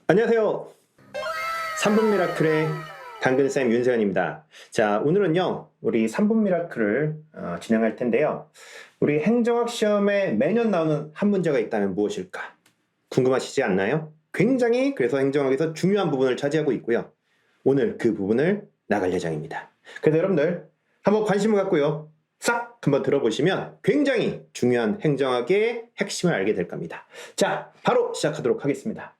안녕하세요. 3분 미라클의 당근쌤 윤세현입니다. 자, 오늘은요, 우리 3분 미라클을 진행할 텐데요. 우리 행정학 시험에 매년 나오는 한 문제가 있다면 무엇일까? 궁금하시지 않나요? 굉장히 그래서 행정학에서 중요한 부분을 차지하고 있고요. 오늘 그 부분을 나갈 예정입니다. 그래서 여러분들 한번 관심을 갖고요. 싹 한번 들어보시면 굉장히 중요한 행정학의 핵심을 알게 될 겁니다. 자, 바로 시작하도록 하겠습니다.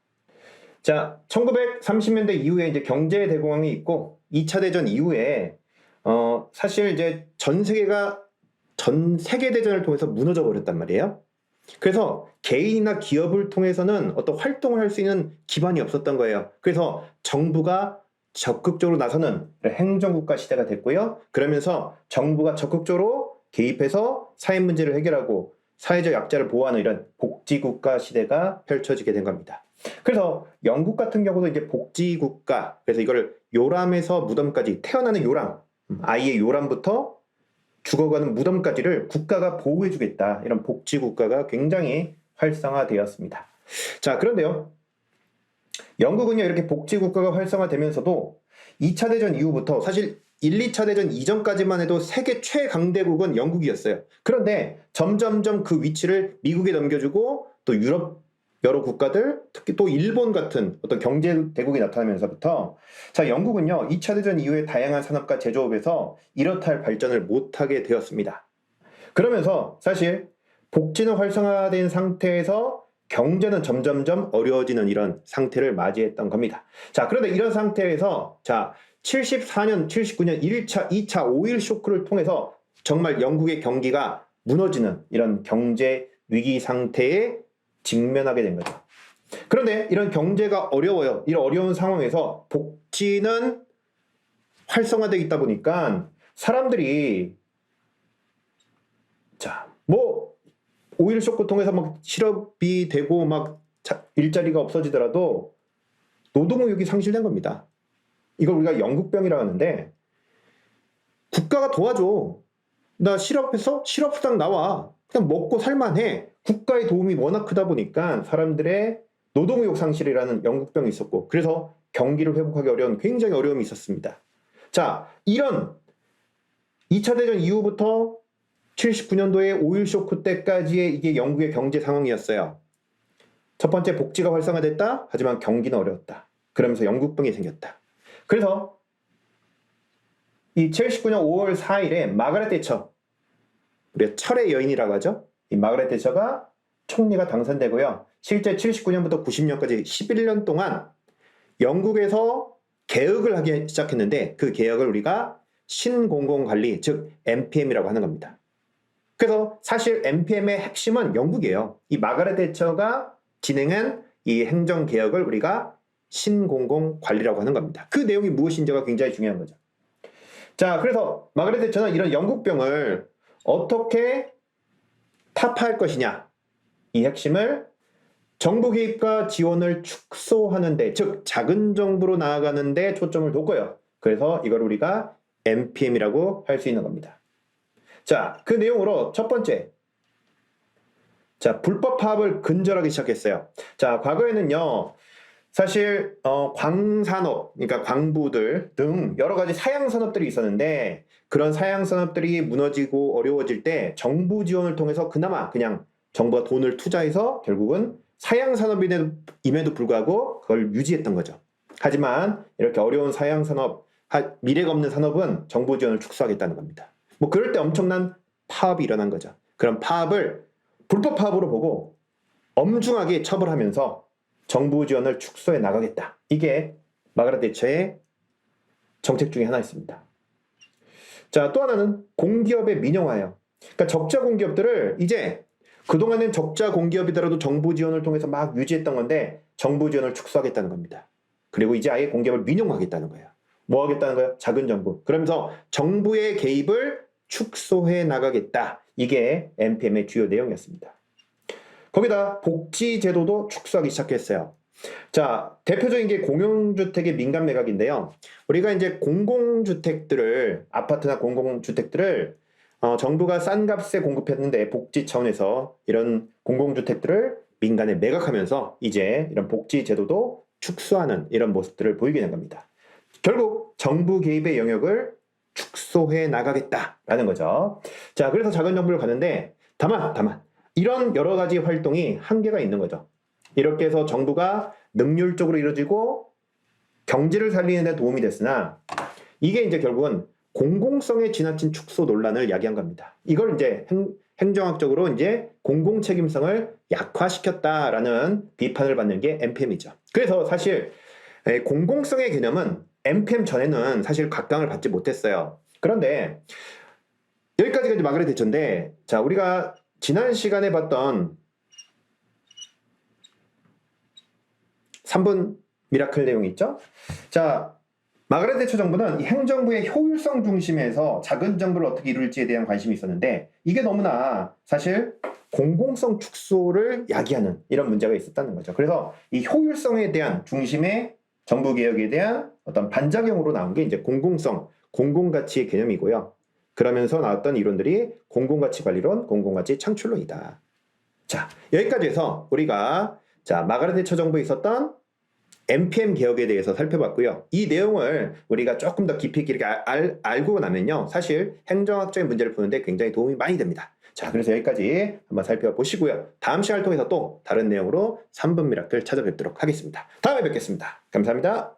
자, 1930년대 이후에 이제 경제 대공황이 있고 2차 대전 이후에 사실 이제 전 세계 대전을 통해서 무너져 버렸단 말이에요. 그래서 개인이나 기업을 통해서는 어떤 활동을 할 수 있는 기반이 없었던 거예요. 그래서 정부가 적극적으로 나서는 행정국가 시대가 됐고요. 그러면서 정부가 적극적으로 개입해서 사회 문제를 해결하고 사회적 약자를 보호하는 이런 복지국가 시대가 펼쳐지게 된 겁니다. 그래서 영국 같은 경우도 이제 복지국가, 그래서 이걸 요람에서 무덤까지, 태어나는 요람, 아이의 요람부터 죽어가는 무덤까지를 국가가 보호해주겠다, 이런 복지국가가 굉장히 활성화되었습니다. 자, 그런데요, 영국은요, 이렇게 복지국가가 활성화되면서도 2차 대전 이후부터 사실 1, 2차 대전 이전까지만 해도 세계 최강대국은 영국이었어요. 그런데 점점점 그 위치를 미국에 넘겨주고 또 유럽 여러 국가들, 특히 또 일본 같은 어떤 경제 대국이 나타나면서부터 자, 영국은요, 2차 대전 이후에 다양한 산업과 제조업에서 이렇다 할 발전을 못하게 되었습니다. 그러면서 사실 복지는 활성화된 상태에서 경제는 점점점 어려워지는 이런 상태를 맞이했던 겁니다. 자, 그런데 이런 상태에서 자, 74년, 79년 1차, 2차 오일 쇼크를 통해서 정말 영국의 경기가 무너지는 이런 경제 위기 상태에 직면하게 된 거죠. 그런데 이런 경제가 어려워요. 이런 어려운 상황에서 복지는 활성화되어 있다 보니까 사람들이 자, 뭐 오일 쇼크 통해서 막 실업이 되고 막 일자리가 없어지더라도 노동의욕이 상실된 겁니다. 이걸 우리가 영국병이라고 하는데 국가가 도와줘. 나 실업해서 실업수당 나와. 그냥 먹고 살만해. 국가의 도움이 워낙 크다 보니까 사람들의 노동의욕 상실이라는 영국병이 있었고, 그래서 경기를 회복하기 어려운 굉장히 어려움이 있었습니다. 자, 이런 2차 대전 이후부터 79년도에 오일 쇼크 때까지의 이게 영국의 경제 상황이었어요. 첫 번째, 복지가 활성화됐다. 하지만 경기는 어려웠다. 그러면서 영국병이 생겼다. 그래서 이 79년 5월 4일에 마가렛 대처, 우리가 철의 여인이라고 하죠. 이 마가렛 대처가 총리가 당선되고요. 실제 79년부터 90년까지 11년 동안 영국에서 개혁을 하기 시작했는데 그 개혁을 우리가 신공공관리, 즉 NPM이라고 하는 겁니다. 그래서 사실 NPM의 핵심은 영국이에요. 이 마가렛 대처가 진행한 이 행정개혁을 우리가 신공공관리라고 하는 겁니다. 그 내용이 무엇인지가 굉장히 중요한 거죠. 자, 그래서 마가렛 대처는 이런 영국병을 어떻게 타파할 것이냐, 이 핵심을 정부 개입과 지원을 축소하는데, 즉 작은 정부로 나아가는데 초점을 뒀고요. 그래서 이걸 우리가 NPM이라고 할 수 있는 겁니다. 자, 그 내용으로 첫 번째, 자, 불법 파업을 근절하기 시작했어요. 자, 과거에는요, 사실 광산업, 그러니까 광부들 등 여러 가지 사양 산업들이 있었는데 그런 사양 산업들이 무너지고 어려워질 때 정부 지원을 통해서 그나마 그냥 정부가 돈을 투자해서 결국은 사양 산업임에도 불구하고 그걸 유지했던 거죠. 하지만 이렇게 어려운 사양 산업, 미래가 없는 산업은 정부 지원을 축소하겠다는 겁니다. 뭐 그럴 때 엄청난 파업이 일어난 거죠. 그런 파업을 불법 파업으로 보고 엄중하게 처벌하면서 정부 지원을 축소해 나가겠다. 이게 마가렛 대처의 정책 중에 하나 있습니다. 자, 또 하나는 공기업의 민영화예요. 그러니까 적자 공기업들을 이제 그동안은 적자 공기업이더라도 정부 지원을 통해서 막 유지했던 건데 정부 지원을 축소하겠다는 겁니다. 그리고 이제 아예 공기업을 민영화하겠다는 거예요. 뭐 하겠다는 거예요? 작은 정부. 그러면서 정부의 개입을 축소해 나가겠다. 이게 NPM의 주요 내용이었습니다. 거기다 복지 제도도 축소하기 시작했어요. 자, 대표적인 게 공용주택의 민간 매각인데요. 우리가 이제 공공주택들을, 아파트나 공공주택들을 정부가 싼 값에 공급했는데 복지 차원에서 이런 공공주택들을 민간에 매각하면서 이제 이런 복지 제도도 축소하는 이런 모습들을 보이게 된 겁니다. 결국 정부 개입의 영역을 축소해 나가겠다라는 거죠. 자, 그래서 작은 정부를 가는데 다만 이런 여러 가지 활동이 한계가 있는 거죠. 이렇게 해서 정부가 능률적으로 이루어지고 경제를 살리는 데 도움이 됐으나 이게 이제 결국은 공공성에 지나친 축소 논란을 야기한 겁니다. 이걸 이제 행정학적으로 이제 공공 책임성을 약화시켰다라는 비판을 받는 게 NPM이죠. 그래서 사실 공공성의 개념은 NPM 전에는 사실 각광을 받지 못했어요. 그런데 여기까지가 이제 마가렛 대처인데, 자, 우리가 지난 시간에 봤던 3분 미라클 내용이 있죠. 자, 마가렛 대처 정부는 이 행정부의 효율성 중심에서 작은 정부를 어떻게 이룰지에 대한 관심이 있었는데 이게 너무나 사실 공공성 축소를 야기하는 이런 문제가 있었다는 거죠. 그래서 이 효율성에 대한 중심의 정부 개혁에 대한 어떤 반작용으로 나온 게 이제 공공성, 공공가치의 개념이고요. 그러면서 나왔던 이론들이 공공가치 관리론, 공공가치 창출론이다. 자, 여기까지 해서 우리가 마가렛 대처 정부에 있었던 NPM 개혁에 대해서 살펴봤고요. 이 내용을 우리가 조금 더 깊이 있게 알고 나면요, 사실 행정학적인 문제를 푸는데 굉장히 도움이 많이 됩니다. 자, 그래서 여기까지 한번 살펴보시고요. 다음 시간을 통해서 또 다른 내용으로 3분 미라클 찾아뵙도록 하겠습니다. 다음에 뵙겠습니다. 감사합니다.